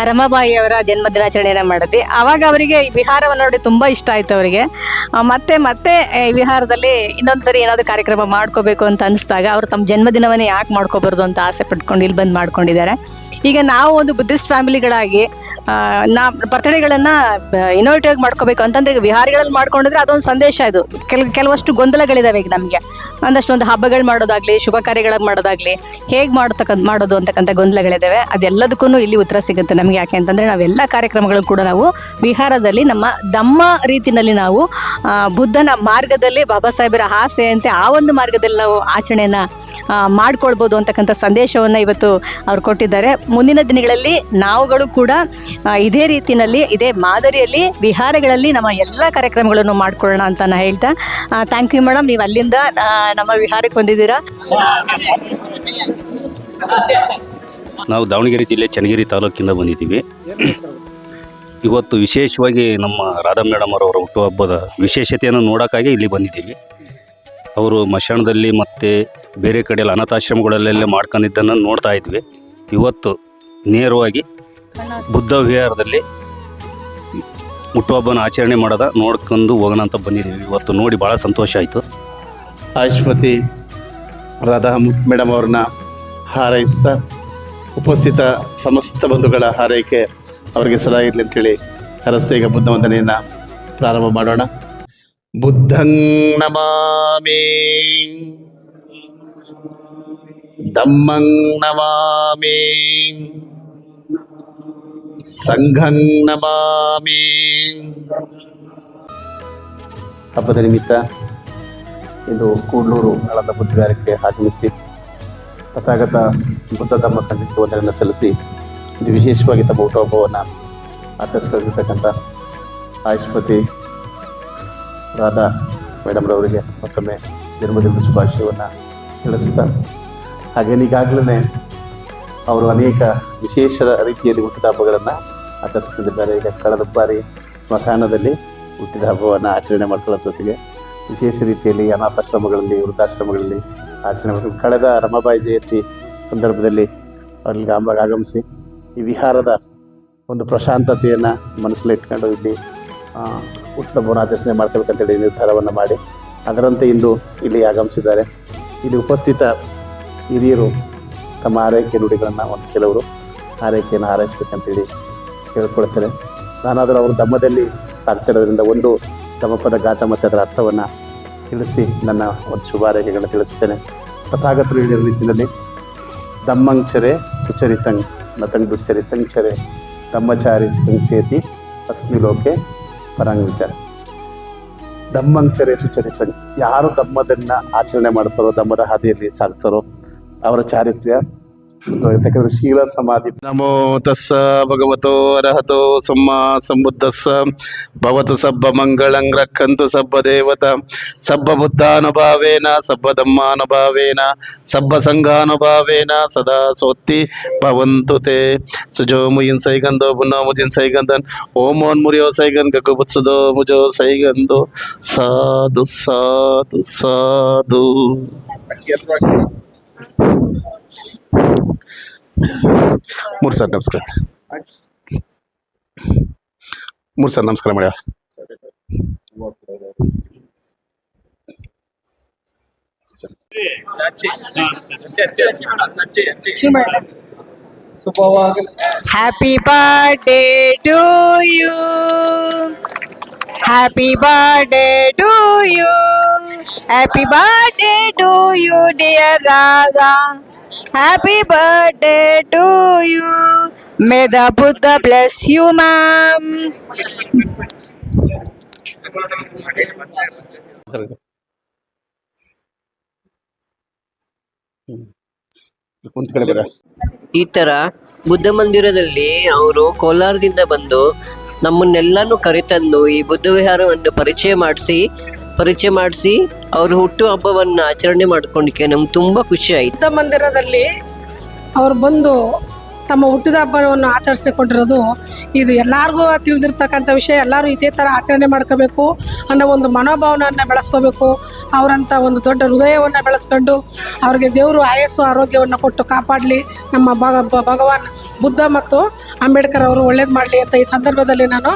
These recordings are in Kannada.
ರಮಾಬಾಯಿ ಅವರ ಜನ್ಮ ದಿನಾಚರಣೆಯನ್ನು ಮಾಡಿದ್ವಿ. ಆವಾಗ ಅವರಿಗೆ ಈ ವಿಹಾರವನ್ನು ನೋಡಿ ತುಂಬ ಇಷ್ಟ ಆಯಿತು ಅವರಿಗೆ. ಮತ್ತೆ ಮತ್ತೆ ಈ ವಿಹಾರದಲ್ಲಿ ಇನ್ನೊಂದು ಸರಿ ಏನಾದರೂ ಕಾರ್ಯಕ್ರಮ ಮಾಡ್ಕೋಬೇಕು ಅಂತ ಅನಿಸ್ದಾಗ ಅವರು ತಮ್ಮ ಜನ್ಮದಿನವನ್ನೇ ಯಾಕೆ ಮಾಡ್ಕೋಬಾರ್ದು ಅಂತ ಆಸೆ ಪಟ್ಕೊಂಡು ಇಲ್ಲಿ ಬಂದು ಮಾಡ್ಕೊಂಡಿದ್ದಾರೆ. ಈಗ ನಾವು ಒಂದು ಬುದ್ಧಿಸ್ಟ್ ಫ್ಯಾಮಿಲಿಗಳಾಗಿ ಬರ್ತಡೇಗಳನ್ನು ಇನೋವೇಟಿವ್ ಆಗಿ ಮಾಡ್ಕೋಬೇಕು ಅಂತಂದರೆ ಈಗ ವಿಹಾರಗಳಲ್ಲಿ ಮಾಡ್ಕೊಂಡಿದ್ರೆ ಅದೊಂದು ಸಂದೇಶ. ಇದು ಕೆಲವಷ್ಟು ಗೊಂದಲಗಳಿದ್ದಾವೆ ಈಗ ನಮಗೆ. ಒಂದು ಹಬ್ಬಗಳು ಮಾಡೋದಾಗಲಿ, ಶುಭ ಕಾರ್ಯಗಳನ್ನು ಮಾಡೋದಾಗಲಿ, ಹೇಗೆ ಮಾಡೋದು ಅಂತಕ್ಕಂಥ ಗೊಂದಲಗಳಿದ್ದಾವೆ. ಅದೆಲ್ಲದಕ್ಕೂ ಇಲ್ಲಿ ಉತ್ತರ ಸಿಗುತ್ತೆ ನಮಗೆ. ಯಾಕೆ ಅಂತಂದರೆ ನಾವೆಲ್ಲ ಕಾರ್ಯಕ್ರಮಗಳು ಕೂಡ ನಾವು ವಿಹಾರದಲ್ಲಿ ನಮ್ಮ ದಮ್ಮ ರೀತಿಯಲ್ಲಿ ನಾವು ಬುದ್ಧನ ಮಾರ್ಗದಲ್ಲಿ ಬಾಬಾ ಸಾಹೇಬರ ಆಸೆಯಂತೆ ಆ ಒಂದು ಮಾರ್ಗದಲ್ಲಿ ನಾವು ಆಚರಣೆಯನ್ನು ಮಾಡ್ಕೊಳ್ಬೋದು ಅಂತಕ್ಕಂಥ ಸಂದೇಶವನ್ನು ಇವತ್ತು ಅವ್ರು ಕೊಟ್ಟಿದ್ದಾರೆ. ಮುಂದಿನ ದಿನಗಳಲ್ಲಿ ನಾವುಗಳು ಕೂಡ ಇದೇ ರೀತಿಯಲ್ಲಿ ಇದೇ ಮಾದರಿಯಲ್ಲಿ ವಿಹಾರಗಳಲ್ಲಿ ನಮ್ಮ ಎಲ್ಲ ಕಾರ್ಯಕ್ರಮಗಳನ್ನು ಮಾಡ್ಕೊಳ್ಳೋಣ ಅಂತ ನಾನು ಹೇಳ್ತಾ ಥ್ಯಾಂಕ್ ಯು ಮೇಡಮ್. ನೀವು ಅಲ್ಲಿಂದ ನಮ್ಮ ವಿಹಾರಕ್ಕೆ ಬಂದಿದ್ದೀರಾ. ನಾವು ದಾವಣಗೆರೆ ಜಿಲ್ಲೆ ಚನ್ನಗಿರಿ ತಾಲೂಕಿಂದ ಬಂದಿದ್ದೀವಿ. ಇವತ್ತು ವಿಶೇಷವಾಗಿ ನಮ್ಮ ರಾಧಾ ಮೇಡಮ್ ಅವರ ಹುಟ್ಟುಹಬ್ಬದ ವಿಶೇಷತೆಯನ್ನು ನೋಡೋಕ್ಕಾಗಿ ಇಲ್ಲಿ ಬಂದಿದ್ದೀವಿ. ಅವರು ಮಶಾಣದಲ್ಲಿ ಮತ್ತು ಬೇರೆ ಕಡೆಯಲ್ಲಿ ಅನಾಥಾಶ್ರಮಗಳಲ್ಲೆಲ್ಲ ಮಾಡ್ಕೊಂಡಿದ್ದನ್ನು ನೋಡ್ತಾ ಇದ್ವಿ. ಇವತ್ತು ನೇರವಾಗಿ ಬುದ್ಧ ವಿಹಾರದಲ್ಲಿ ಹುಟ್ಟುಹಬ್ಬನ ಆಚರಣೆ ಮಾಡೋದ ನೋಡ್ಕೊಂಡು ಹೋಗೋಣ ಅಂತ ಬಂದಿದ್ದೀವಿ. ಇವತ್ತು ನೋಡಿ ಭಾಳ ಸಂತೋಷ ಆಯಿತು. ಆಯುಷ್ಮತಿ ರಾಧಾ ಮೇಡಮ್ ಅವ್ರನ್ನ ಹಾರೈಸ್ತಾ ಉಪಸ್ಥಿತ ಸಮಸ್ತ ಬಂಧುಗಳ ಹಾರೈಕೆ ಅವರಿಗೆ ಸದಾ ಇರಲಿ ಅಂತೇಳಿ ಹರಸ್ತೆ ಈಗ ಬುದ್ಧ ವಂದನೆಯನ್ನು ಪ್ರಾರಂಭ ಮಾಡೋಣ. ಬುದ್ಧಂ ನಮಾಮಿ, ಧಮ್ಮಂ ನಮಾಮಿ, ಸಂಘಂ ನಮಾಮಿ. ಹಬ್ಬದ ನಿಮಿತ್ತ ಇಂದು ಕೂಡ್ಲೂರು ನಳಂದ ಬುದ್ಧವಿಹಾರಕ್ಕೆ ಆಗಮಿಸಿ ತಥಾಗತ ಬುದ್ಧ ಧಮ್ಮ ಸಂಘಕ್ಕೆ ವಂದನೆಯನ್ನು ಸಲ್ಲಿಸಿ ಇದು ವಿಶೇಷವಾಗಿ ತಮ್ಮ ಹುಟ್ಟುಹಬ್ಬವನ್ನು ಆಚರಿಸಿಕೊಂಡಿರ್ತಕ್ಕಂಥ ಆಯುಷ್ಮತಿ ರಾಧಾ ಮೇಡಮ್ರವರಿಗೆ ಮತ್ತೊಮ್ಮೆ ಜನ್ಮದಿನದ ಶುಭಾಶಯವನ್ನು ತಿಳಿಸ್ತಾ, ಹಾಗೇನು ಈಗಾಗಲೇ ಅವರು ಅನೇಕ ವಿಶೇಷ ರೀತಿಯಲ್ಲಿ ಹುಟ್ಟಿದ ಹಬ್ಬಗಳನ್ನು ಆಚರಿಸ್ಕೊಂಡಿದ್ದಾರೆ. ಈಗ ಕಳೆದ ಬಾರಿ ಸ್ಮಶಾನದಲ್ಲಿ ಹುಟ್ಟಿದ ಹಬ್ಬವನ್ನು ಆಚರಣೆ ಮಾಡ್ಕೊಳ್ಳೋ ಜೊತೆಗೆ ವಿಶೇಷ ರೀತಿಯಲ್ಲಿ ಅನಾಥಾಶ್ರಮಗಳಲ್ಲಿ, ವೃದ್ಧಾಶ್ರಮಗಳಲ್ಲಿ ಆಚರಣೆ ಮಾಡಿ ಕಳೆದ ರಮಾಬಾಯಿ ಜಯಂತಿ ಸಂದರ್ಭದಲ್ಲಿ ಅವರಿಗೆ ಆಗಮಿಸಿ ಈ ವಿಹಾರದ ಒಂದು ಪ್ರಶಾಂತತೆಯನ್ನು ಮನಸ್ಸಲ್ಲಿ ಇಟ್ಕೊಂಡು ಇಲ್ಲಿ ಹುಟ್ಟುಹಬ್ಬವನ್ನು ಆಚರಣೆ ಮಾಡ್ಕೋಬೇಕಂತೇಳಿ ನಿರ್ಧಾರವನ್ನು ಮಾಡಿ ಅದರಂತೆ ಇಂದು ಇಲ್ಲಿ ಆಗಮಿಸಿದ್ದಾರೆ. ಇಲ್ಲಿ ಉಪಸ್ಥಿತ ಹಿರಿಯರು ತಮ್ಮ ಆರೈಕೆ ನುಡಿಗಳನ್ನು ಕೆಲವರು ಆರೈಕೆಯನ್ನು ಹಾರೈಸಬೇಕಂತೇಳಿ ಕೇಳ್ಕೊಳ್ತಾರೆ. ನಾನಾದರೂ ಅವರು ಧಮ್ಮದಲ್ಲಿ ಸಾಕ್ತಿರೋದ್ರಿಂದ ಒಂದು ಧಮ್ಮಪದ ಗಾಥ ಮತ್ತು ಅದರ ಅರ್ಥವನ್ನು ತಿಳಿಸಿ ನನ್ನ ಒಂದು ಶುಭ ಆರೈಕೆಗಳನ್ನು ತಿಳಿಸ್ತೇನೆ. ತಥಾಗತರು ಹೇಳಿದ ರೀತಿಯಲ್ಲಿ ಧಮ್ಮಂಚರೆ ಸುಚರಿತಂಗ್ ನತಂಗ್ ದುಚ್ಚರಿತಂಚರೆ ಧಮ್ಮಚಾರಿ ಸುಖಂಸೇತಿ ಅಸ್ಮಿ ಲೋಕೆ ಪರಂಗ್ ವಿಚಾರ. ಧಮ್ಮಂಚರೆ ಸುಚರಿತಂಗ್, ಯಾರು ಧಮ್ಮದನ್ನು ಆಚರಣೆ ಮಾಡ್ತಾರೋ, ಧಮ್ಮದ ಹಾದಿಯಲ್ಲಿ ಸಾಗ್ತಾರೋ ಅವರ ಚಾರಿತ್ರ್ಯ ಯಾಕಂದರೆ ಶೀಲ ಸಮಾಧಿ. ನಮೋ ತಸ್ಸ ಭಗವತೋ ಅರ್ಹತೋ ಸಮ್ಮಾ ಸಂಬುದ್ಧಸ್ಸ ಭವತು ಸಬ್ಬ ಮಂಗಳಂ ರಕ್ಕಂತು ಸಬ್ಬ ದೇವತ ಸಬ್ಬ ಬುದ್ಧಾನುಭಾವೇನ ಸಬ್ಬ ಧಮ್ಮಾನುಭಾವೇನ ಸಬ್ಬ ಸಂಘಾನುಭಾವೇನ ಸದಾ ಸೋತ್ತಿ ಭವಂತು ತೇ ಸುಜೋ ಮುಯಿನ್ ಸೈಗಂದೋ ಪುನೋ ಮುಜಿನ್ ಸೈಗಂದನ್ ಓಮೋನ್ ಮುರಿಯೋ ಸೈಗನ್ ಗಗುಬುತ್ಸುದೋ ಮುಜೋ ಸೈಗಂದೋ ಸಾಧು ಸಾಧು ಸಾಧು. ಮೂರು ಸರ್ ನಮಸ್ಕಾರ. ಮೂರು ಸರ್ ನಮಸ್ಕಾರ madam. Happy birthday to you, happy birthday to you, happy birthday to you dear Radha, happy birthday to you, may the Buddha bless you ma'am. ಈ ತರ ಬುದ್ಧ ಮಂದಿರದಲ್ಲಿ ಅವರು ಕೋಲಾರದಿಂದ ಬಂದು ನಮ್ಮನ್ನೆಲ್ಲನೂ ಕರೆತಂದು ಈ ಬುದ್ಧ ವಿಹಾರವನ್ನು ಪರಿಚಯ ಮಾಡಿಸಿ ಅವ್ರ ಹುಟ್ಟು ಹಬ್ಬವನ್ನು ಆಚರಣೆ ಮಾಡ್ಕೊಂಡಿಕ್ಕೆ ನಮ್ಗೆ ತುಂಬ ಖುಷಿ ಆಯ್ತು. ಬುದ್ಧ ಮಂದಿರದಲ್ಲಿ ಅವ್ರು ಬಂದು ತಮ್ಮ ಹುಟ್ಟಿದ ಹಬ್ಬವನ್ನು ಆಚರಿಸಿಕೊಂಡಿರೋದು ಇದು ಎಲ್ಲರಿಗೂ ತಿಳಿದಿರ್ತಕ್ಕಂಥ ವಿಷಯ. ಎಲ್ಲರೂ ಇದೇ ಥರ ಆಚರಣೆ ಮಾಡ್ಕೋಬೇಕು ಅನ್ನೋ ಒಂದು ಮನೋಭಾವನೆಯನ್ನು ಬೆಳೆಸ್ಕೋಬೇಕು. ಅವರಂಥ ಒಂದು ದೊಡ್ಡ ಹೃದಯವನ್ನು ಬೆಳೆಸ್ಕೊಂಡು ಅವ್ರಿಗೆ ದೇವರು ಆಯಸ್ಸು ಆರೋಗ್ಯವನ್ನು ಕೊಟ್ಟು ಕಾಪಾಡಲಿ. ನಮ್ಮ ಭಗವಾನ್ ಬುದ್ಧ ಮತ್ತು ಅಂಬೇಡ್ಕರ್ ಅವರು ಒಳ್ಳೇದು ಮಾಡಲಿ ಅಂತ ಈ ಸಂದರ್ಭದಲ್ಲಿ ನಾನು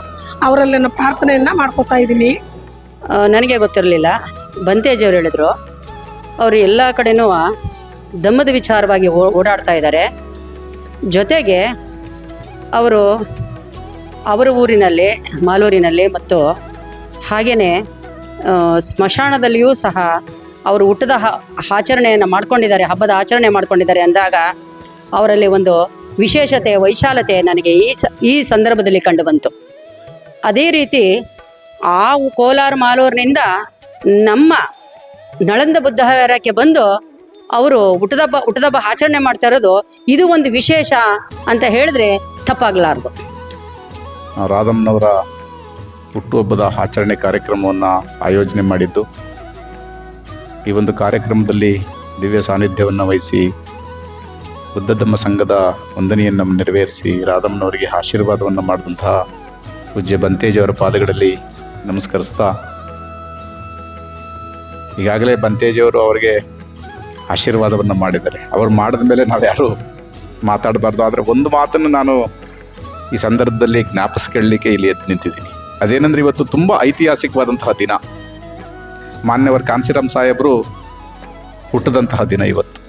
ಅವರಲ್ಲಿ ಪ್ರಾರ್ಥನೆಯನ್ನು ಮಾಡ್ಕೋತಾ ಇದ್ದೀನಿ. ನನಗೆ ಗೊತ್ತಿರಲಿಲ್ಲ, ಬಂತೇಜಿಯವರು ಹೇಳಿದರು. ಅವರು ಎಲ್ಲ ಕಡೆನೂ ಧಮ್ಮದ ವಿಚಾರವಾಗಿ ಓಡಾಡ್ತಾ ಇದ್ದಾರೆ. ಜೊತೆಗೆ ಅವರು ಅವರ ಊರಿನಲ್ಲಿ ಮಾಲೂರಿನಲ್ಲಿ ಮತ್ತು ಹಾಗೆಯೇ ಸ್ಮಶಾನದಲ್ಲಿಯೂ ಸಹ ಅವರು ಹುಟ್ಟದ ಆಚರಣೆಯನ್ನು ಮಾಡ್ಕೊಂಡಿದ್ದಾರೆ, ಹಬ್ಬದ ಆಚರಣೆ ಮಾಡ್ಕೊಂಡಿದ್ದಾರೆ ಅಂದಾಗ ಅವರಲ್ಲಿ ಒಂದು ವಿಶೇಷತೆ ವೈಶಾಲತೆ ನನಗೆ ಈ ಸಂದರ್ಭದಲ್ಲಿ ಕಂಡುಬಂತು. ಅದೇ ರೀತಿ ಆ ಕೋಲಾರ ಮಾಲೂರಿನಿಂದ ನಮ್ಮ ನಳಂದ ಬುದ್ಧ ವಿಹಾರಕ್ಕೆ ಬಂದು ಅವರು ಹುಟ್ಟದಬ್ಬ ಆಚರಣೆ ಮಾಡ್ತಾ ಇರೋದು ಇದು ಒಂದು ವಿಶೇಷ ಅಂತ ಹೇಳಿದ್ರೆ ತಪ್ಪಾಗಲಾರ್ದು. ರಾಧಮ್ಮನವರ ಹುಟ್ಟುಹಬ್ಬದ ಆಚರಣೆ ಕಾರ್ಯಕ್ರಮವನ್ನು ಆಯೋಜನೆ ಮಾಡಿದ್ದು, ಈ ಒಂದು ಕಾರ್ಯಕ್ರಮದಲ್ಲಿ ದಿವ್ಯ ಸಾನ್ನಿಧ್ಯವನ್ನು ವಹಿಸಿ ಬುದ್ಧ ಧಮ್ಮ ಸಂಘದ ವಂದನೆಯನ್ನು ನೆರವೇರಿಸಿ ರಾಧಮ್ಮನವರಿಗೆ ಆಶೀರ್ವಾದವನ್ನು ಮಾಡಿದಂತಹ ಪೂಜ್ಯ ಬಂತೇಜಿಯವರ ಪಾದಗಳಲ್ಲಿ ನಮಸ್ಕರಿಸ್ತಾ, ಈಗಾಗಲೇ ಬಂತೇಜಿಯವರು ಅವರಿಗೆ ಆಶೀರ್ವಾದವನ್ನು ಮಾಡಿದ್ದಾರೆ. ಅವರು ಮಾಡಿದ ಮೇಲೆ ನಾವು ಯಾರು ಮಾತಾಡಬಾರ್ದು. ಆದರೆ ಒಂದು ಮಾತನ್ನು ನಾನು ಈ ಸಂದರ್ಭದಲ್ಲಿ ಜ್ಞಾಪಿಸ್ಕೊಳ್ಳಲಿಕ್ಕೆ ಇಲ್ಲಿ ಎದ್ದು ನಿಂತಿದ್ದೀನಿ. ಅದೇನೆಂದರೆ, ಇವತ್ತು ತುಂಬ ಐತಿಹಾಸಿಕವಾದಂತಹ ದಿನ. ಮಾನ್ಯವರು ಕಾಂಸಿರಾಮ್ ಸಾಹೇಬರು ಹುಟ್ಟಿದಂತಹ ದಿನ ಇವತ್ತು.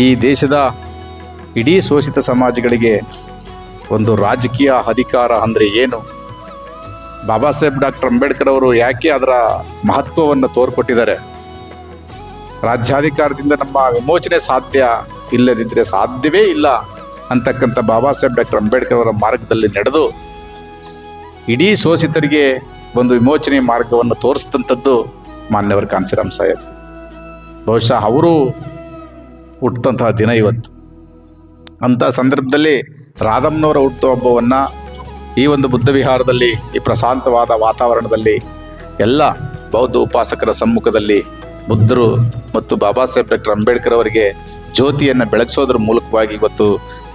ಈ ದೇಶದ ಇಡೀ ಶೋಷಿತ ಸಮಾಜಗಳಿಗೆ ಒಂದು ರಾಜಕೀಯ ಅಧಿಕಾರ ಅಂದರೆ ಏನು, ಬಾಬಾ ಸಾಹೇಬ್ ಡಾಕ್ಟರ್ ಅಂಬೇಡ್ಕರ್ ಅವರು ಯಾಕೆ ಅದರ ಮಹತ್ವವನ್ನು ತೋರ್ಕೊಟ್ಟಿದ್ದಾರೆ, ರಾಜ್ಯಾಧಿಕಾರದಿಂದ ನಮ್ಮ ವಿಮೋಚನೆ ಸಾಧ್ಯ, ಇಲ್ಲದಿದ್ದರೆ ಸಾಧ್ಯವೇ ಇಲ್ಲ ಅಂತಕ್ಕಂಥ ಬಾಬಾ ಸಾಹೇಬ್ ಡಾಕ್ಟರ್ ಅಂಬೇಡ್ಕರ್ ಅವರ ಮಾರ್ಗದಲ್ಲಿ ನಡೆದು ಇಡೀ ಶೋಷಿತರಿಗೆ ಒಂದು ವಿಮೋಚನೆ ಮಾರ್ಗವನ್ನು ತೋರಿಸಿದಂಥದ್ದು ಮಾನ್ಯವರು ಕಾಂಸಿರಾಮ್ ಸಾಹೇಬ್. ಬಹುಶಃ ಅವರು ಹುಟ್ಟಂತಹ ದಿನ ಇವತ್ತು. ಅಂಥ ಸಂದರ್ಭದಲ್ಲಿ ರಾಧಮ್ಮನವರ ಹುಟ್ಟುಹಬ್ಬವನ್ನು ಈ ಒಂದು ಬುದ್ಧ ವಿಹಾರದಲ್ಲಿ, ಈ ಪ್ರಶಾಂತವಾದ ವಾತಾವರಣದಲ್ಲಿ, ಎಲ್ಲ ಬೌದ್ಧ ಉಪಾಸಕರ ಸಮ್ಮುಖದಲ್ಲಿ ಬುದ್ಧರು ಮತ್ತು ಬಾಬಾ ಸಾಹೇಬ್ ಡಾಕ್ಟರ್ ಅಂಬೇಡ್ಕರ್ ಅವರಿಗೆ ಜ್ಯೋತಿಯನ್ನು ಬೆಳಗಿಸೋದ್ರ ಮೂಲಕವಾಗಿ ಇವತ್ತು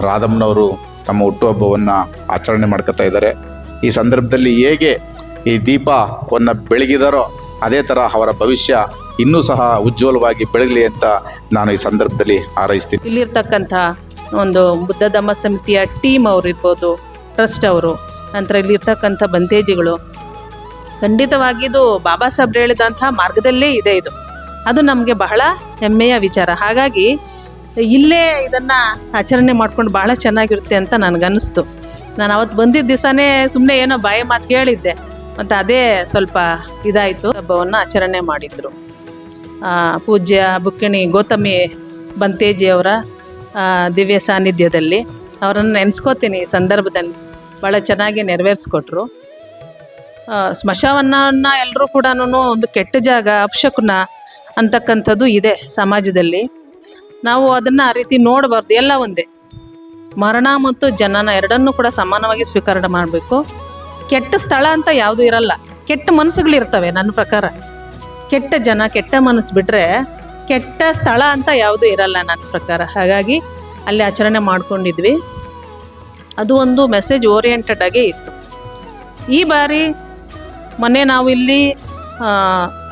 ರಾಧಮ್ಮನವರು ತಮ್ಮ ಹುಟ್ಟುಹಬ್ಬವನ್ನು ಆಚರಣೆ ಮಾಡ್ಕೊತಾ ಇದ್ದಾರೆ. ಈ ಸಂದರ್ಭದಲ್ಲಿ ಹೇಗೆ ಈ ದೀಪವನ್ನು ಬೆಳಗಿದಾರೋ ಅದೇ ಥರ ಅವರ ಭವಿಷ್ಯ ಇನ್ನೂ ಸಹ ಉಜ್ವಲವಾಗಿ ಬೆಳಗಲಿ ಅಂತ ನಾನು ಈ ಸಂದರ್ಭದಲ್ಲಿ ಹಾರೈಸ್ತೀನಿ. ಇಲ್ಲಿರ್ತಕ್ಕಂಥ ಒಂದು ಬುದ್ಧ ಧಮ್ಮ ಸಮಿತಿಯ ಟೀಮ್ ಅವರು ಇರ್ಬೋದು, ಟ್ರಸ್ಟ್ ಅವರು, ನಂತರ ಇಲ್ಲಿರ್ತಕ್ಕಂಥ ಬಂತೇಜಿಗಳು, ಖಂಡಿತವಾಗಿ ಇದು ಬಾಬಾ ಸಾಹೇಬ್ರು ಹೇಳಿದಂಥ ಮಾರ್ಗದಲ್ಲೇ ಇದೆ. ಅದು ನಮಗೆ ಬಹಳ ಹೆಮ್ಮೆಯ ವಿಚಾರ. ಹಾಗಾಗಿ ಇಲ್ಲೇ ಇದನ್ನು ಆಚರಣೆ ಮಾಡ್ಕೊಂಡು ಭಾಳ ಚೆನ್ನಾಗಿರುತ್ತೆ ಅಂತ ನನಗನ್ನಿಸ್ತು. ನಾನು ಅವತ್ತು ಬಂದಿದ್ದ ದಿವಸನೇ ಸುಮ್ಮನೆ ಏನೋ ಬಾಯಿ ಮಾತು ಹೇಳಿದ್ದೆ, ಮತ್ತು ಅದೇ ಸ್ವಲ್ಪ ಇದಾಯಿತು. ಹಬ್ಬವನ್ನು ಆಚರಣೆ ಮಾಡಿದರು. ಪೂಜ್ಯ ಬುಕ್ಕಿಣಿ ಗೌತಮಿ ಬಂತೇಜಿಯವರ ದಿವ್ಯ ಸಾನ್ನಿಧ್ಯದಲ್ಲಿ ಅವರನ್ನು ನೆನೆಸ್ಕೋತೀನಿ. ಈ ಸಂದರ್ಭದಲ್ಲಿ ಭಾಳ ಚೆನ್ನಾಗಿ ನೆರವೇರಿಸ್ಕೊಟ್ರು. ಸ್ಮಶಾನವನ್ನು ಎಲ್ಲರೂ ಕೂಡ ಒಂದು ಕೆಟ್ಟ ಜಾಗ, ಅಪಶಕುನ ಅಂತಕ್ಕಂಥದ್ದು ಇದೆ ಸಮಾಜದಲ್ಲಿ. ನಾವು ಅದನ್ನು ಆ ರೀತಿ ನೋಡಬಾರ್ದು. ಎಲ್ಲ ಒಂದೇ, ಮರಣ ಮತ್ತು ಜನನ ಎರಡನ್ನೂ ಕೂಡ ಸಮಾನವಾಗಿ ಸ್ವೀಕಾರ ಮಾಡಬೇಕು. ಕೆಟ್ಟ ಸ್ಥಳ ಅಂತ ಯಾವುದೂ ಇರಲ್ಲ, ಕೆಟ್ಟ ಮನಸ್ಸುಗಳಿರ್ತವೆ. ನನ್ನ ಪ್ರಕಾರ ಕೆಟ್ಟ ಜನ, ಕೆಟ್ಟ ಮನಸ್ಸು ಬಿಟ್ಟರೆ ಕೆಟ್ಟ ಸ್ಥಳ ಅಂತ ಯಾವುದೂ ಇರಲ್ಲ ನನ್ನ ಪ್ರಕಾರ. ಹಾಗಾಗಿ ಅಲ್ಲಿ ಆಚರಣೆ ಮಾಡ್ಕೊಂಡಿದ್ವಿ. ಅದು ಒಂದು ಮೆಸೇಜ್ ಓರಿಯೆಂಟೆಡ್ ಆಗೇ ಇತ್ತು. ಈ ಬಾರಿ ಮೊನ್ನೆ ನಾವು ಇಲ್ಲಿ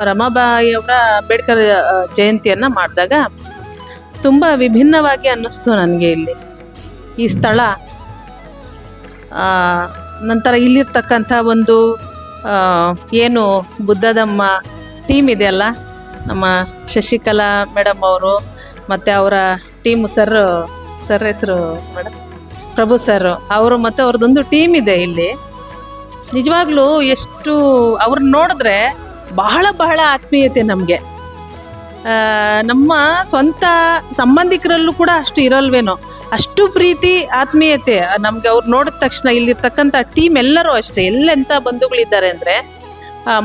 ರಮಾಬಾಯಿಯವರ ಅಂಬೇಡ್ಕರ್ ಜಯಂತಿಯನ್ನು ಮಾಡಿದಾಗ ತುಂಬ ವಿಭಿನ್ನವಾಗಿ ಅನ್ನಿಸ್ತು ನನಗೆ. ಇಲ್ಲಿ ಈ ಸ್ಥಳ, ನಂತರ ಇಲ್ಲಿರ್ತಕ್ಕಂಥ ಒಂದು ಏನು ಬುದ್ಧಧಮ್ಮ ಟೀಮ್ ಇದೆಯಲ್ಲ, ನಮ್ಮ ಶಶಿಕಲಾ ಮೇಡಮ್ ಅವರು ಮತ್ತು ಅವರ ಟೀಮು ಸರ್ ಹೆಸರು ಮೇಡಮ್ ಪ್ರಭು ಸರ್ ಅವರು, ಮತ್ತು ಅವ್ರದ್ದೊಂದು ಟೀಮ್ ಇದೆ ಇಲ್ಲಿ. ನಿಜವಾಗ್ಲೂ ಎಷ್ಟು ಅವ್ರನ್ನ ನೋಡಿದ್ರೆ ಬಹಳ ಆತ್ಮೀಯತೆ ನಮಗೆ. ನಮ್ಮ ಸ್ವಂತ ಸಂಬಂಧಿಕರಲ್ಲೂ ಕೂಡ ಅಷ್ಟು ಇರಲ್ವೇನೋ, ಅಷ್ಟು ಪ್ರೀತಿ ಆತ್ಮೀಯತೆ ನಮಗೆ ಅವ್ರು ನೋಡಿದ ತಕ್ಷಣ. ಇಲ್ಲಿರ್ತಕ್ಕಂಥ ಟೀಮ್ ಎಲ್ಲರೂ ಅಷ್ಟೇ, ಎಲ್ಲೆಂಥ ಬಂಧುಗಳಿದ್ದಾರೆ ಅಂದರೆ,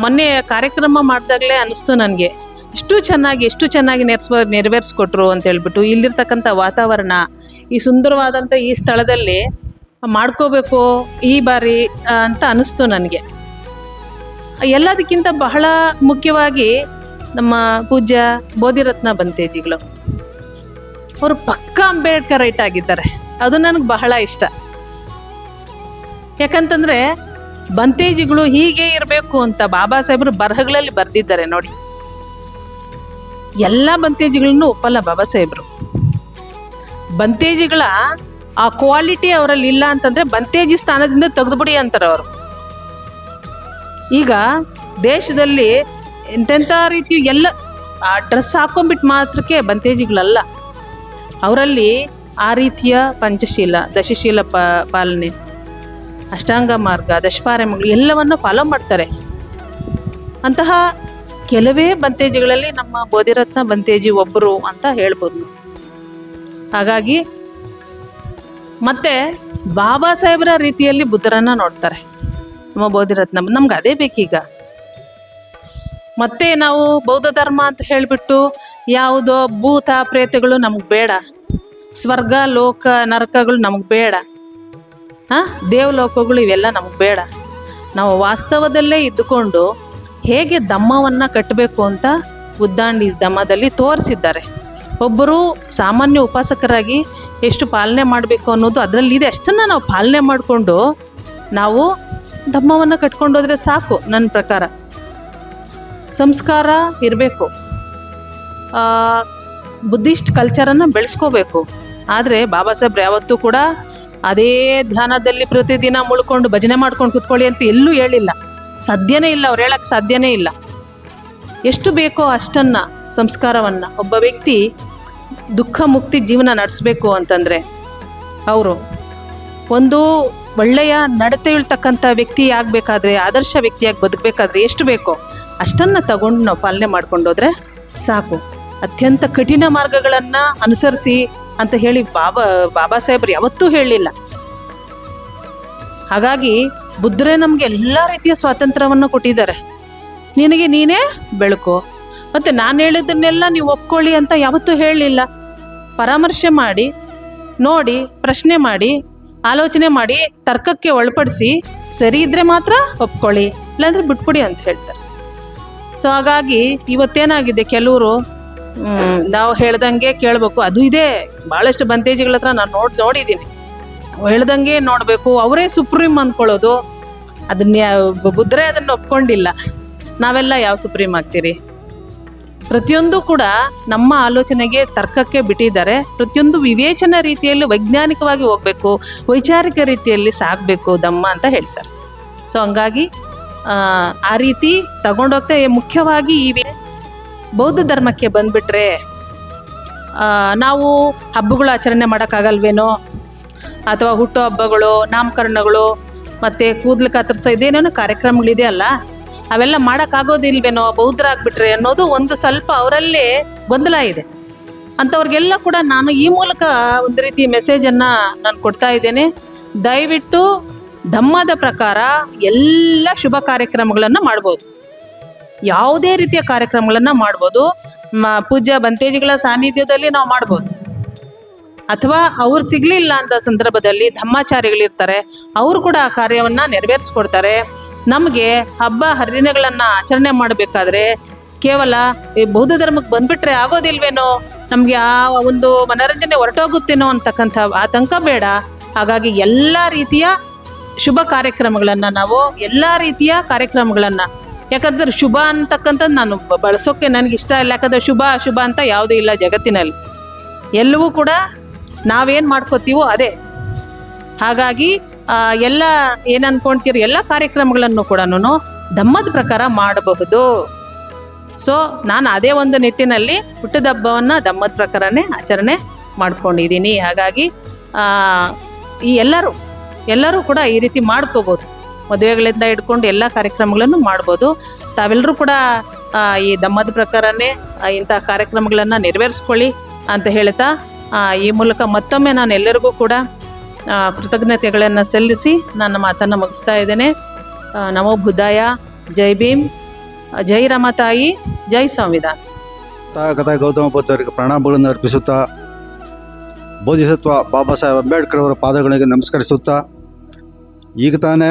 ಮೊನ್ನೆ ಕಾರ್ಯಕ್ರಮ ಮಾಡಿದಾಗಲೇ ಅನ್ನಿಸ್ತು ನನಗೆ, ಎಷ್ಟು ಚೆನ್ನಾಗಿ ನೆರವೇರಿಸ್ಕೊಟ್ರು ಅಂತ ಹೇಳ್ಬಿಟ್ಟು. ಇಲ್ಲಿರ್ತಕ್ಕಂಥ ವಾತಾವರಣ, ಈ ಸುಂದರವಾದಂಥ ಈ ಸ್ಥಳದಲ್ಲಿ ಮಾಡ್ಕೋಬೇಕು ಈ ಬಾರಿ ಅಂತ ಅನ್ನಿಸ್ತು ನನಗೆ. ಎಲ್ಲದಕ್ಕಿಂತ ಬಹಳ ಮುಖ್ಯವಾಗಿ ನಮ್ಮ ಪೂಜ್ಯ ಬೋಧಿರತ್ನ ಬಂತೇಜಿಗಳು, ಅವರು ಪಕ್ಕಾ ಅಂಬೇಡ್ಕರ್ ರೈಟ್ ಆಗಿದ್ದಾರೆ. ಅದು ನನಗೆ ಬಹಳ ಇಷ್ಟ. ಯಾಕಂತಂದರೆ ಬಂತೇಜಿಗಳು ಹೀಗೆ ಇರಬೇಕು ಅಂತ ಬಾಬಾ ಸಾಹೇಬರು ಬರಹಗಳಲ್ಲಿ ಬರೆದಿದ್ದಾರೆ ನೋಡಿ. ಎಲ್ಲ ಬಂತೇಜಿಗಳನ್ನು ಒಪ್ಪಲ್ಲ ಬಾಬಾ ಸಾಹೇಬರು. ಬಂತೇಜಿಗಳ ಆ ಕ್ವಾಲಿಟಿ ಅವರಲ್ಲಿ ಇಲ್ಲ ಅಂತಂದರೆ ಬಂತೇಜಿ ಸ್ಥಾನದಿಂದ ತೆಗೆದುಬಿಡಿ ಅಂತಾರೆ ಅವರು. ಈಗ ದೇಶದಲ್ಲಿ ಎಂತೆಂಥ ರೀತಿಯ ಎಲ್ಲ ಆ ಡ್ರೆಸ್ ಹಾಕೊಂಡ್ಬಿಟ್ಟು ಮಾತ್ರಕ್ಕೆ ಬಂತೇಜಿಗಳಲ್ಲ, ಅವರಲ್ಲಿ ಆ ರೀತಿಯ ಪಂಚಶೀಲ, ದಶಶೀಲ ಪಾಲನೆ, ಅಷ್ಟಾಂಗ ಮಾರ್ಗ, ದಶಪಾರಮಿಗಳು ಎಲ್ಲವನ್ನು ಫಾಲೋ ಮಾಡ್ತಾರೆ. ಅಂತಹ ಕೆಲವೇ ಬಂತೇಜಿಗಳಲ್ಲಿ ನಮ್ಮ ಬೋಧಿರತ್ನ ಬಂತೇಜಿ ಒಬ್ಬರು ಅಂತ ಹೇಳ್ಬೋದು. ಹಾಗಾಗಿ ಮತ್ತೆ ಬಾಬಾ ಸಾಹೇಬರ ರೀತಿಯಲ್ಲಿ ಬುದ್ಧರನ್ನು ನೋಡ್ತಾರೆ ನಮ್ಮ ಬೋಧಿರತ್ನ. ನಮ್ಗೆ ಅದೇ ಬೇಕೀಗ. ಮತ್ತೆ ನಾವು ಬೌದ್ಧ ಧರ್ಮ ಅಂತ ಹೇಳಿಬಿಟ್ಟು ಯಾವುದೋ ಭೂತ ಪ್ರೇತಗಳು ನಮಗೆ ಬೇಡ, ಸ್ವರ್ಗ ಲೋಕ ನರಕಗಳು ನಮಗೆ ಬೇಡ, ದೇವಲೋಕಗಳು ಇವೆಲ್ಲ ನಮಗೆ ಬೇಡ. ನಾವು ವಾಸ್ತವದಲ್ಲೇ ಇದ್ದುಕೊಂಡು ಹೇಗೆ ಧಮ್ಮವನ್ನು ಕಟ್ಟಬೇಕು ಅಂತ ಉದ್ದಾಂಡಿ ಧಮ್ಮದಲ್ಲಿ ತೋರಿಸಿದ್ದಾರೆ. ಒಬ್ಬರು ಸಾಮಾನ್ಯ ಉಪಾಸಕರಾಗಿ ಎಷ್ಟು ಪಾಲನೆ ಮಾಡಬೇಕು ಅನ್ನೋದು ಅದರಲ್ಲಿದೆ. ಅಷ್ಟನ್ನು ನಾವು ಪಾಲನೆ ಮಾಡಿಕೊಂಡು ನಾವು ಧಮ್ಮವನ್ನು ಕಟ್ಕೊಂಡು ಹೋದರೆ ಸಾಕು. ನನ್ನ ಪ್ರಕಾರ ಸಂಸ್ಕಾರ ಇರಬೇಕು, ಬುದ್ಧಿಸ್ಟ್ ಕಲ್ಚರನ್ನು ಬೆಳೆಸ್ಕೋಬೇಕು. ಆದರೆ ಬಾಬಾ ಸಾಹೇಬ್ರು ಯಾವತ್ತೂ ಕೂಡ ಅದೇ ಧ್ಯಾನದಲ್ಲಿ ಪ್ರತಿದಿನ ಮುಳ್ಕೊಂಡು ಭಜನೆ ಮಾಡ್ಕೊಂಡು ಕೂತ್ಕೊಳ್ಳಿ ಅಂತ ಎಲ್ಲೂ ಹೇಳಿಲ್ಲ. ಸಾಧ್ಯನೇ ಇಲ್ಲ, ಅವ್ರು ಹೇಳಕ್ಕೆ ಸಾಧ್ಯನೇ ಇಲ್ಲ. ಎಷ್ಟು ಬೇಕೋ ಅಷ್ಟನ್ನು ಸಂಸ್ಕಾರವನ್ನು ಒಬ್ಬ ವ್ಯಕ್ತಿ ದುಃಖ ಮುಕ್ತಿ ಜೀವನ ನಡೆಸಬೇಕು ಅಂತಂದರೆ ಅವರು ಒಂದು ಒಳ್ಳೆಯ ನಡತೆ ಇಳ್ತಕ್ಕಂಥ ವ್ಯಕ್ತಿ ಆಗಬೇಕಾದ್ರೆ, ಆದರ್ಶ ವ್ಯಕ್ತಿಯಾಗಿ ಬದುಕಬೇಕಾದ್ರೆ ಎಷ್ಟು ಬೇಕೋ ಅಷ್ಟನ್ನು ತಗೊಂಡು ನಾವು ಪಾಲನೆ ಮಾಡ್ಕೊಂಡೋದ್ರೆ ಸಾಕು. ಅತ್ಯಂತ ಕಠಿಣ ಮಾರ್ಗಗಳನ್ನು ಅನುಸರಿಸಿ ಅಂತ ಹೇಳಿ ಬಾಬಾ ಸಾಹೇಬರು ಯಾವತ್ತೂ ಹೇಳಿಲ್ಲ. ಹಾಗಾಗಿ ಬುದ್ಧರೇ ನಮಗೆ ಎಲ್ಲ ರೀತಿಯ ಸ್ವಾತಂತ್ರ್ಯವನ್ನು ಕೊಟ್ಟಿದ್ದಾರೆ. ನಿನಗೆ ನೀನೇ ಬೆಳಕು, ಮತ್ತು ನಾನು ಹೇಳಿದ್ದನ್ನೆಲ್ಲ ನೀವು ಒಪ್ಕೊಳ್ಳಿ ಅಂತ ಯಾವತ್ತೂ ಹೇಳಲಿಲ್ಲ. ಪರಾಮರ್ಶೆ ಮಾಡಿ, ನೋಡಿ, ಪ್ರಶ್ನೆ ಮಾಡಿ, ಆಲೋಚನೆ ಮಾಡಿ, ತರ್ಕಕ್ಕೆ ಒಳಪಡಿಸಿ, ಸರಿ ಇದ್ದರೆ ಮಾತ್ರ ಒಪ್ಕೊಳ್ಳಿ, ಇಲ್ಲಾಂದರೆ ಬಿಟ್ಬಿಡಿ ಅಂತ ಹೇಳ್ತಾರೆ. ಸೊ ಹಾಗಾಗಿ ಇವತ್ತೇನಾಗಿದೆ, ಕೆಲವರು ನಾವು ಹೇಳ್ದಂಗೆ ಕೇಳಬೇಕು. ಅದು ಇದೆ, ಭಾಳಷ್ಟು ಬಂತೇಜಿಗಳ ಹತ್ರ ನಾನು ನೋಡಿದ್ದೀನಿ. ಹೇಳ್ದಂಗೆ ನೋಡಬೇಕು, ಅವರೇ ಸುಪ್ರೀಂ ಅಂದ್ಕೊಳ್ಳೋದು. ಅದನ್ನ ಬುದ್ಧರೇ ಅದನ್ನು ಒಪ್ಕೊಂಡಿಲ್ಲ. ನಾವೆಲ್ಲ ಯಾವ ಸುಪ್ರೀಂ ಆಗ್ತೀರಿ? ಪ್ರತಿಯೊಂದು ಕೂಡ ನಮ್ಮ ಆಲೋಚನೆಗೆ, ತರ್ಕಕ್ಕೆ ಬಿಟ್ಟಿದ್ದಾರೆ. ಪ್ರತಿಯೊಂದು ವಿವೇಚನಾ ರೀತಿಯಲ್ಲಿ ವೈಜ್ಞಾನಿಕವಾಗಿ ಹೋಗಬೇಕು, ವೈಚಾರಿಕ ರೀತಿಯಲ್ಲಿ ಸಾಗಬೇಕು ಧಮ್ಮ ಅಂತ ಹೇಳ್ತಾರೆ. ಸೊ ಹಂಗಾಗಿ ಆ ರೀತಿ ತಗೊಂಡೋಗ್ತಾ ಮುಖ್ಯವಾಗಿ ಬೌದ್ಧ ಧರ್ಮಕ್ಕೆ ಬಂದುಬಿಟ್ರೆ ನಾವು ಹಬ್ಬಗಳು ಆಚರಣೆ ಮಾಡೋಕ್ಕಾಗಲ್ವೇನೋ, ಅಥವಾ ಹುಟ್ಟೋ ಹಬ್ಬಗಳು, ನಾಮಕರಣಗಳು, ಮತ್ತು ಕೂದಲು ಕತ್ತರಿಸೋ ಇದೇನೇನೋ ಕಾರ್ಯಕ್ರಮಗಳಿದೆ ಅಲ್ಲ, ಅವೆಲ್ಲ ಮಾಡೋಕ್ಕಾಗೋದಿಲ್ವೇನೋ ಬೌದ್ಧರಾಗ್ಬಿಟ್ರೆ ಅನ್ನೋದು ಒಂದು ಸ್ವಲ್ಪ ಅವರಲ್ಲೇ ಗೊಂದಲ ಇದೆ. ಅಂಥವ್ರಿಗೆಲ್ಲ ಕೂಡ ನಾನು ಈ ಮೂಲಕ ಒಂದು ರೀತಿ ಮೆಸೇಜನ್ನು ನಾನು ಕೊಡ್ತಾ ಇದ್ದೇನೆ. ದಯವಿಟ್ಟು ಧಮ್ಮದ ಪ್ರಕಾರ ಎಲ್ಲ ಶುಭ ಕಾರ್ಯಕ್ರಮಗಳನ್ನು ಮಾಡ್ಬೋದು, ಯಾವುದೇ ರೀತಿಯ ಕಾರ್ಯಕ್ರಮಗಳನ್ನು ಮಾಡ್ಬೋದು. ಪೂಜ್ಯ ಬಂತೇಜಿಗಳ ಸಾನ್ನಿಧ್ಯದಲ್ಲಿ ನಾವು ಮಾಡ್ಬೋದು. ಅಥವಾ ಅವ್ರು ಸಿಗಲಿಲ್ಲ ಅಂತ ಸಂದರ್ಭದಲ್ಲಿ ಧಮ್ಮಾಚಾರಿಗಳಿರ್ತಾರೆ, ಅವರು ಕೂಡ ಆ ಕಾರ್ಯವನ್ನು ನೆರವೇರಿಸ್ಕೊಡ್ತಾರೆ. ನಮಗೆ ಹಬ್ಬ ಹರಿದಿನಗಳನ್ನು ಆಚರಣೆ ಮಾಡಬೇಕಾದ್ರೆ ಕೇವಲ ಬೌದ್ಧ ಧರ್ಮಕ್ಕೆ ಬಂದುಬಿಟ್ರೆ ಆಗೋದಿಲ್ವೇನೋ, ನಮಗೆ ಆ ಒಂದು ಮನೋರಂಜನೆ ಹೊರಟೋಗುತ್ತೇನೋ ಅಂತಕ್ಕಂಥ ಆತಂಕ ಬೇಡ. ಹಾಗಾಗಿ ಎಲ್ಲ ರೀತಿಯ ಶುಭ ಕಾರ್ಯಕ್ರಮಗಳನ್ನು ನಾವು ಎಲ್ಲ ರೀತಿಯ ಕಾರ್ಯಕ್ರಮಗಳನ್ನು, ಯಾಕಂದ್ರೆ ಶುಭ ಅಂತಕ್ಕಂಥದ್ದು ನಾನು ಬಳಸೋಕ್ಕೆ ನನಗೆ ಇಷ್ಟ ಇಲ್ಲ. ಯಾಕಂದರೆ ಶುಭ ಅಶುಭ ಅಂತ ಯಾವುದೂ ಇಲ್ಲ ಜಗತ್ತಿನಲ್ಲಿ, ಎಲ್ಲವೂ ಕೂಡ ನಾವೇನು ಮಾಡ್ಕೋತೀವೋ ಅದೇ. ಹಾಗಾಗಿ ಎಲ್ಲ ಏನು ಅಂದ್ಕೊಳ್ತೀರಿ, ಎಲ್ಲ ಕಾರ್ಯಕ್ರಮಗಳನ್ನು ಕೂಡ ಧಮ್ಮದ ಪ್ರಕಾರ ಮಾಡಬಹುದು. ಸೊ ನಾನು ಅದೇ ಒಂದು ನಿಟ್ಟಿನಲ್ಲಿ ಹುಟ್ಟದ ಹಬ್ಬವನ್ನು ಧಮ್ಮದ ಪ್ರಕಾರನೇ ಆಚರಣೆ ಮಾಡ್ಕೊಂಡಿದ್ದೀನಿ. ಹಾಗಾಗಿ ಈ ಎಲ್ಲರೂ ಕೂಡ ಈ ರೀತಿ ಮಾಡ್ಕೋಬೋದು. ಮದುವೆಗಳಿಂದ ಹಿಡ್ಕೊಂಡು ಎಲ್ಲ ಕಾರ್ಯಕ್ರಮಗಳನ್ನು ಮಾಡ್ಬೋದು. ತಾವೆಲ್ಲರೂ ಕೂಡ ಈ ಧಮ್ಮದ ಪ್ರಕಾರನೇ ಇಂಥ ಕಾರ್ಯಕ್ರಮಗಳನ್ನು ನೆರವೇರಿಸ್ಕೊಳ್ಳಿ ಅಂತ ಹೇಳ್ತಾ ಈ ಮೂಲಕ ಮತ್ತೊಮ್ಮೆ ನಾನು ಎಲ್ಲರಿಗೂ ಕೂಡ ಕೃತಜ್ಞತೆಗಳನ್ನು ಸಲ್ಲಿಸಿ ನನ್ನ ಮಾತನ್ನು ಮುಗಿಸ್ತಾ ಇದ್ದೇನೆ. ನಮೋ ಬುದ್ಧಾಯ, ಜೈ ಭೀಮ್, ಜೈ ರಮಾತಾಯಿ, ಜೈ ಸಂವಿಧಾನ. ತಥಾಗತ ಗೌತಮ ಬುದ್ಧರಿಗೆ ಪ್ರಣಾಮಗಳನ್ನು ಅರ್ಪಿಸುತ್ತಾ, ಬೋಧಿಸತ್ವ ಬಾಬಾ ಸಾಹೇಬ್ ಅಂಬೇಡ್ಕರ್ ಅವರ ಪಾದಗಳಿಗೆ ನಮಸ್ಕರಿಸುತ್ತಾ, ಈಗ ತಾನೇ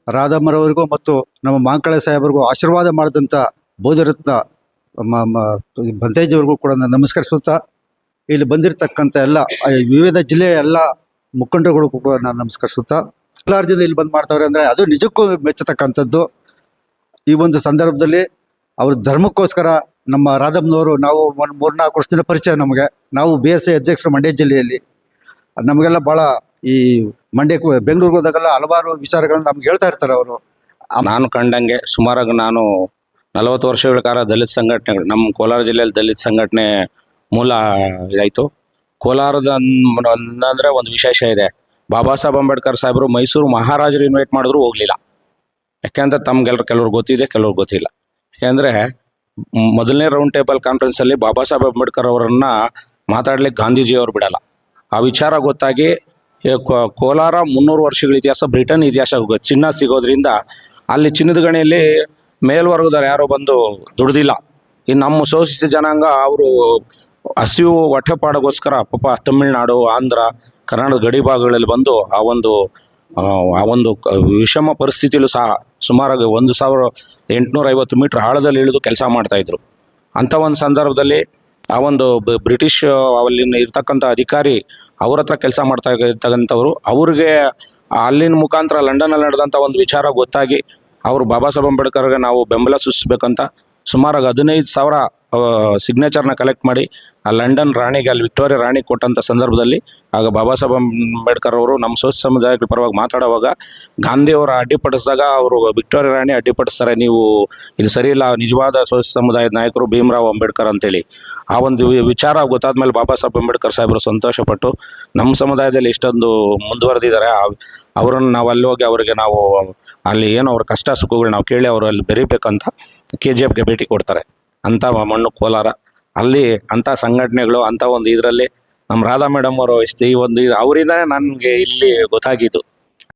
ರಾಧಮ್ಮರವರಿಗೂ ಮತ್ತು ನಮ್ಮ ಮಾಂಕಳೆ ಸಾಹೇಬರಿಗೂ ಆಶೀರ್ವಾದ ಮಾಡಿದಂಥ ಬೋಧಿರತ್ನ ಬಂತೇಜಿಯವರಿಗೂ ಕೂಡ ನಾನು ನಮಸ್ಕರಿಸುತ್ತಾ, ಇಲ್ಲಿ ಬಂದಿರತಕ್ಕಂಥ ಎಲ್ಲ ವಿವಿಧ ಜಿಲ್ಲೆಯ ಎಲ್ಲ ಮುಖಂಡರುಗಳು ಕೂಡ ನಾನು ನಮಸ್ಕರಿಸುತ್ತಾ ಕೋಲಾರದಿಂದ ಇಲ್ಲಿ ಬಂದು ಮಾಡ್ತಾವ್ರೆ ಅಂದರೆ ಅದು ನಿಜಕ್ಕೂ ಮೆಚ್ಚತಕ್ಕಂಥದ್ದು. ಈ ಒಂದು ಸಂದರ್ಭದಲ್ಲಿ ಅವ್ರ ಧರ್ಮಕ್ಕೋಸ್ಕರ ನಮ್ಮ ರಾಧಮ್ಮನವರು ನಾವು ಒಂದು 3-4 ವರ್ಷದಿಂದ ಪರಿಚಯ ನಮಗೆ. ನಾವು BSI ಅಧ್ಯಕ್ಷರು ಮಂಡ್ಯ ಜಿಲ್ಲೆಯಲ್ಲಿ. ನಮಗೆಲ್ಲ ಭಾಳ ಈ ಮಂಡ್ಯಕ್ಕೆ ಬೆಂಗಳೂರಿಗೆ ಹೋದಾಗೆಲ್ಲ ಹಲವಾರು ವಿಚಾರಗಳನ್ನು ನಮ್ಗೆ ಹೇಳ್ತಾ ಇರ್ತಾರೆ ಅವರು. ನಾನು ಕಂಡಂಗೆ ಸುಮಾರಾಗಿ ನಾನು 40 ವರ್ಷಗಳ ಕಾಲ ದಲಿತ ಸಂಘಟನೆಗಳು ನಮ್ಮ ಕೋಲಾರ ಜಿಲ್ಲೆಯಲ್ಲಿ ದಲಿತ ಸಂಘಟನೆ ಮೂಲ ಇದಾಯಿತು. ಕೋಲಾರದ ಅಂದರೆ ಒಂದು ವಿಶೇಷ ಇದೆ. ಬಾಬಾ ಸಾಹೇಬ್ ಅಂಬೇಡ್ಕರ್ ಸಾಹೇಬರು ಮೈಸೂರು ಮಹಾರಾಜರು ಇನ್ವೈಟ್ ಮಾಡಿದ್ರು ಹೋಗಲಿಲ್ಲ. ಯಾಕೆಂದ್ರೆ ಕೆಲವ್ರು ಗೊತ್ತಿದೆ, ಕೆಲವ್ರು ಗೊತ್ತಿಲ್ಲ. ಯಾಕೆಂದರೆ ಮೊದಲನೇ ರೌಂಡ್ ಟೇಬಲ್ ಕಾನ್ಫರೆನ್ಸಲ್ಲಿ ಬಾಬಾ ಸಾಹೇಬ್ ಅಂಬೇಡ್ಕರ್ ಅವರನ್ನು ಮಾತಾಡ್ಲಿಕ್ಕೆ ಗಾಂಧೀಜಿಯವರು ಬಿಡಲ್ಲ. ಆ ವಿಚಾರ ಗೊತ್ತಾಗಿ ಕೋಲಾರ 300 ವರ್ಷಗಳ ಇತಿಹಾಸ, ಬ್ರಿಟನ್ ಇತಿಹಾಸ ಚಿನ್ನ ಸಿಗೋದ್ರಿಂದ ಅಲ್ಲಿ ಚಿನ್ನದ ಗಣಿಯಲ್ಲಿ ಮೇಲ್ವರ್ಗದವ್ರು ಯಾರೋ ಬಂದು ದುಡ್ದಿಲ್ಲ. ಈ ನಮ್ಮ ಶೋಷಿತ ಜನಾಂಗ ಅವರು ಹಸಿವು ಹೊಟ್ಟೆಪಾಡಗೋಸ್ಕರ ಪಾಪ ತಮಿಳುನಾಡು, ಆಂಧ್ರ, ಕರ್ನಾಟಕದ ಗಡಿ ಭಾಗಗಳಲ್ಲಿ ಬಂದು ಆ ಒಂದು ವಿಷಮ ಪರಿಸ್ಥಿತಿಯಲ್ಲೂ ಸಹ ಸುಮಾರಾಗಿ 1850 ಮೀಟ್ರ್ ಆಳದಲ್ಲಿ ಇಳಿದು ಕೆಲಸ ಮಾಡ್ತಾಯಿದ್ರು. ಅಂಥ ಒಂದು ಸಂದರ್ಭದಲ್ಲಿ ಆ ಒಂದು ಬ್ರಿಟಿಷ್ ಅಲ್ಲಿನ ಇರ್ತಕ್ಕಂಥ ಅಧಿಕಾರಿ ಅವ್ರ ಹತ್ರ ಕೆಲಸ ಮಾಡ್ತಾ ಇರ್ತಕ್ಕಂಥವ್ರು ಅವ್ರಿಗೆ ಅಲ್ಲಿನ ಮುಖಾಂತರ ಲಂಡನಲ್ಲಿ ನಡೆದಂಥ ಒಂದು ವಿಚಾರ ಗೊತ್ತಾಗಿ ಅವರು ಬಾಬಾ ಸಾಹೇಬ್ ಅಂಬೇಡ್ಕರ್ಗೆ ನಾವು ಬೆಂಬಲ ಸೂಚಿಸ್ಬೇಕಂತ ಸುಮಾರಾಗಿ 15,000 ಸಿಗ್ನೇಚರ್ನ ಕಲೆಕ್ಟ್ ಮಾಡಿ ಆ ಲಂಡನ್ ರಾಣಿಗೆ, ಅಲ್ಲಿ ವಿಕ್ಟೋರಿಯಾ ರಾಣಿ ಕೊಟ್ಟಂಥ ಸಂದರ್ಭದಲ್ಲಿ ಆಗ ಬಾಬಾ ಸಾಹೇಬ್ ಅಂಬೇಡ್ಕರ್ ಅವರು ನಮ್ಮ ಶೋಷಿತ ಸಮುದಾಯಗಳ ಪರವಾಗಿ ಮಾತಾಡುವಾಗ ಗಾಂಧಿಯವರ ಅಡ್ಡಿಪಡಿಸಿದಾಗ ಅವರು ವಿಕ್ಟೋರಿಯಾ ರಾಣಿ ಅಡ್ಡಿಪಡಿಸ್ತಾರೆ, ನೀವು ಇದು ಸರಿ ಇಲ್ಲ, ನಿಜವಾದ ಶೋಷಿತ ಸಮುದಾಯದ ನಾಯಕರು ಭೀಮರಾವ್ ಅಂಬೇಡ್ಕರ್ ಅಂತೇಳಿ. ಆ ಒಂದು ವಿಚಾರ ಗೊತ್ತಾದ ಮೇಲೆ ಬಾಬಾ ಸಾಹೇಬ್ ಅಂಬೇಡ್ಕರ್ ಸಾಹೇಬರು ಸಂತೋಷಪಟ್ಟು ನಮ್ಮ ಸಮುದಾಯದಲ್ಲಿ ಇಷ್ಟೊಂದು ಮುಂದುವರೆದಿದ್ದಾರೆ, ಅವರನ್ನು ನಾವು ಅಲ್ಲಿ ಹೋಗಿ ಅವರಿಗೆ ನಾವು ಅಲ್ಲಿ ಏನು ಅವ್ರ ಕಷ್ಟ ಸುಖಗಳು ನಾವು ಕೇಳಿ ಅವರು ಅಲ್ಲಿ ಬೆರೀಬೇಕಂತ KGFಗೆ ಭೇಟಿ ಕೊಡ್ತಾರೆ. ಅಂಥ ಮಣ್ಣು ಕೋಲಾರ. ಅಲ್ಲಿ ಅಂಥ ಸಂಘಟನೆಗಳು, ಅಂಥ ಒಂದು ಇದರಲ್ಲಿ ನಮ್ಮ ರಾಧಾ ಮೇಡಮ್ ಅವರು ಈ ಒಂದು ಅವರಿಂದನೇ ನನಗೆ ಇಲ್ಲಿ ಗೊತ್ತಾಗಿದ್ದು.